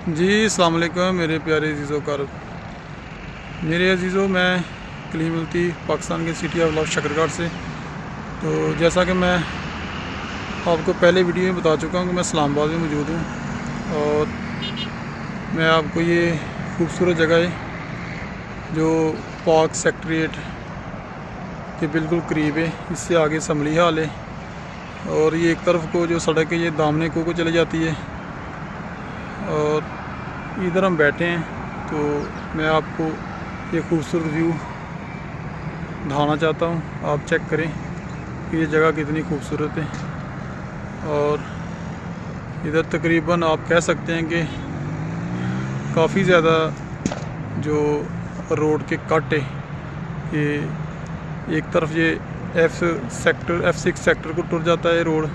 जी अस्सलाम वालेकुम मेरे प्यारे अजीज़ों का मेरे अजीज़ों, मैं कलीम मुल्ती पाकिस्तान के सिटी ऑफ लव शकरगढ़ से। तो जैसा कि मैं आपको पहले वीडियो में बता चुका हूँ कि मैं इस्लामाबाद में मौजूद हूँ और मैं आपको ये खूबसूरत जगह है जो पाक सेक्रेटेरिएट के बिल्कुल करीब है, इससे आगे असम्बली हाल है और ये एक तरफ को जो सड़क है ये दामने को चली जाती है और इधर हम बैठे हैं। तो मैं आपको ये खूबसूरत व्यू दिखाना चाहता हूँ, आप चेक करें कि ये जगह कितनी खूबसूरत है। और इधर तकरीबन आप कह सकते हैं कि काफ़ी ज़्यादा जो रोड के कट है, ये एक तरफ ये F6 सेक्टर को टुर जाता है रोड,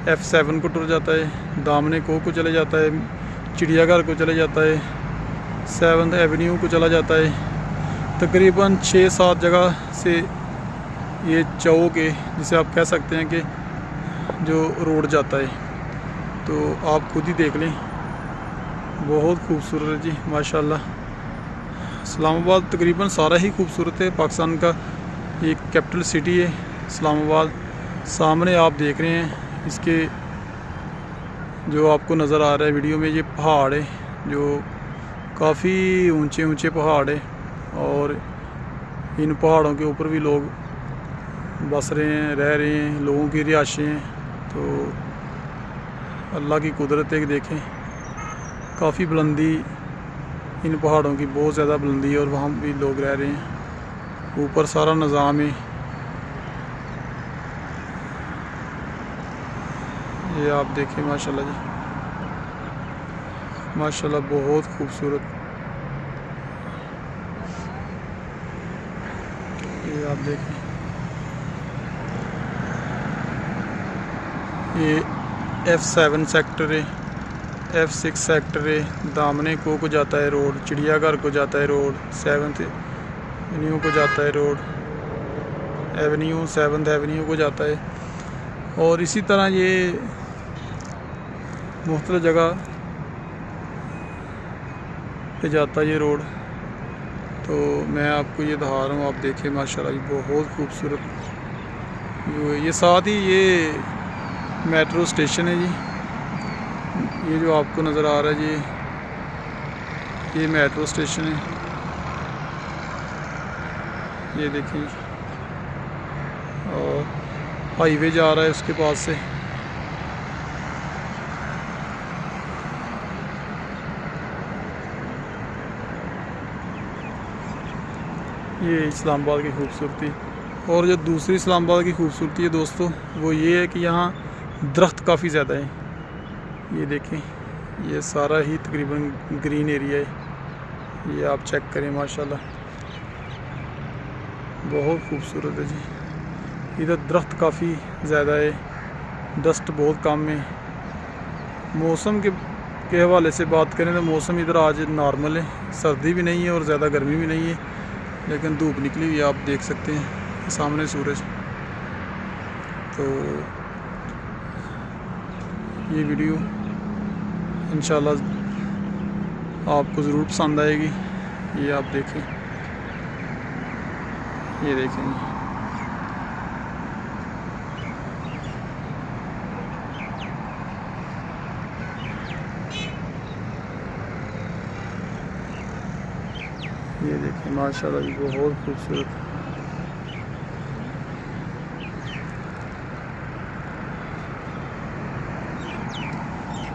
F7 को टुर जाता है, दामने को चले जाता है, चिड़ियाघर को चले जाता है, 7th एवेन्यू को चला जाता है। तकरीबन 6-7 जगह से ये चौक है जिसे आप कह सकते हैं कि जो रोड जाता है। तो आप खुद ही देख लें, बहुत खूबसूरत है जी माशाल्लाह। इस्लामाबाद तकरीबन सारा ही खूबसूरत है, पाकिस्तान का एक कैपिटल सिटी है इस्लामाबाद। सामने आप देख रहे हैं, इसके जो आपको नज़र आ रहा है वीडियो में, ये पहाड़ है जो काफ़ी ऊंचे पहाड़ है और इन पहाड़ों के ऊपर भी लोग बस रहे हैं, रह रहे हैं, लोगों की रिहाइशें हैं। तो अल्लाह की कुदरत है कि देखें, काफ़ी बुलंदी इन पहाड़ों की, बहुत ज़्यादा बुलंदी है और वहाँ भी लोग रह रहे हैं। ऊपर सारा निज़ाम है, ये आप देखें माशाल्लाह जी माशाल्लाह, बहुत खूबसूरत। ये आप देखें, ये F7 सेक्टर है, F6 सेक्टर है, दामने को जाता है रोड, चिड़ियाघर को जाता है रोड, 7th एवेन्यू को जाता है रोड, 7th एवेन्यू को जाता है। और इसी तरह ये मुख्तलिफ जगह पे जाता है ये रोड। तो मैं आपको ये दिखा रहा हूँ, आप देखें माशाल्लाह, ये बहुत खूबसूरत व्यू है। ये साथ ही ये मेट्रो स्टेशन है जी, ये जो आपको नज़र आ रहा है जी, ये मेट्रो स्टेशन है, ये देखिए। और हाईवे जा रहा है उसके पास से। ये इस्लामाबाद की खूबसूरती। और जो दूसरी इस्लामाबाद की खूबसूरती है दोस्तों, वो ये है कि यहाँ दरख्त काफ़ी ज़्यादा है। ये देखें, ये सारा ही तकरीबन ग्रीन एरिया है, ये आप चेक करें माशाल्लाह, बहुत खूबसूरत है जी। इधर दरख्त काफ़ी ज़्यादा है, डस्ट बहुत कम है। मौसम के हवाले से बात करें तो मौसम इधर आज नॉर्मल है, सर्दी भी नहीं है और ज़्यादा गर्मी भी नहीं है, लेकिन धूप निकली हुई आप देख सकते हैं सामने सूरज। तो ये वीडियो इंशाल्लाह आपको ज़रूर पसंद आएगी। ये आप देखें, ये देखें, ये देखें माशाल्लाह, ये बहुत खूबसूरत।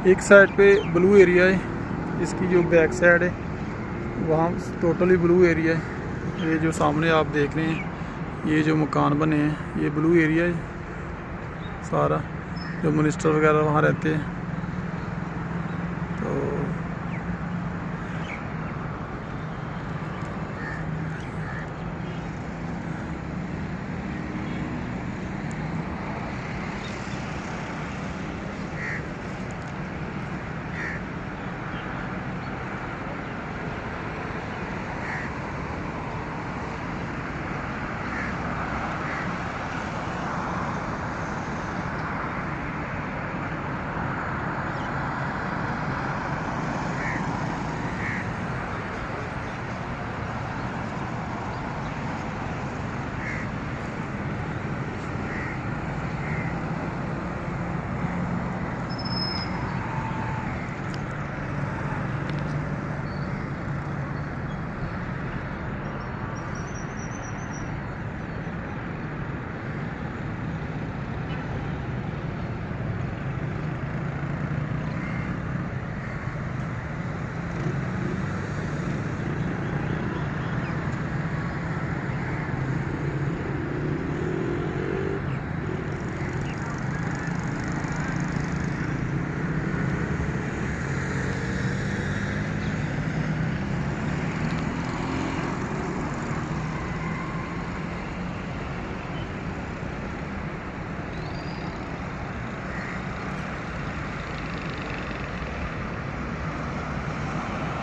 एक साइड पे ब्लू एरिया है, इसकी जो बैक साइड है वहाँ टोटली ब्लू एरिया है। ये जो सामने आप देख रहे हैं, ये जो मकान बने हैं, ये ब्लू एरिया है सारा, जो मिनिस्टर वगैरह वहाँ रहते हैं।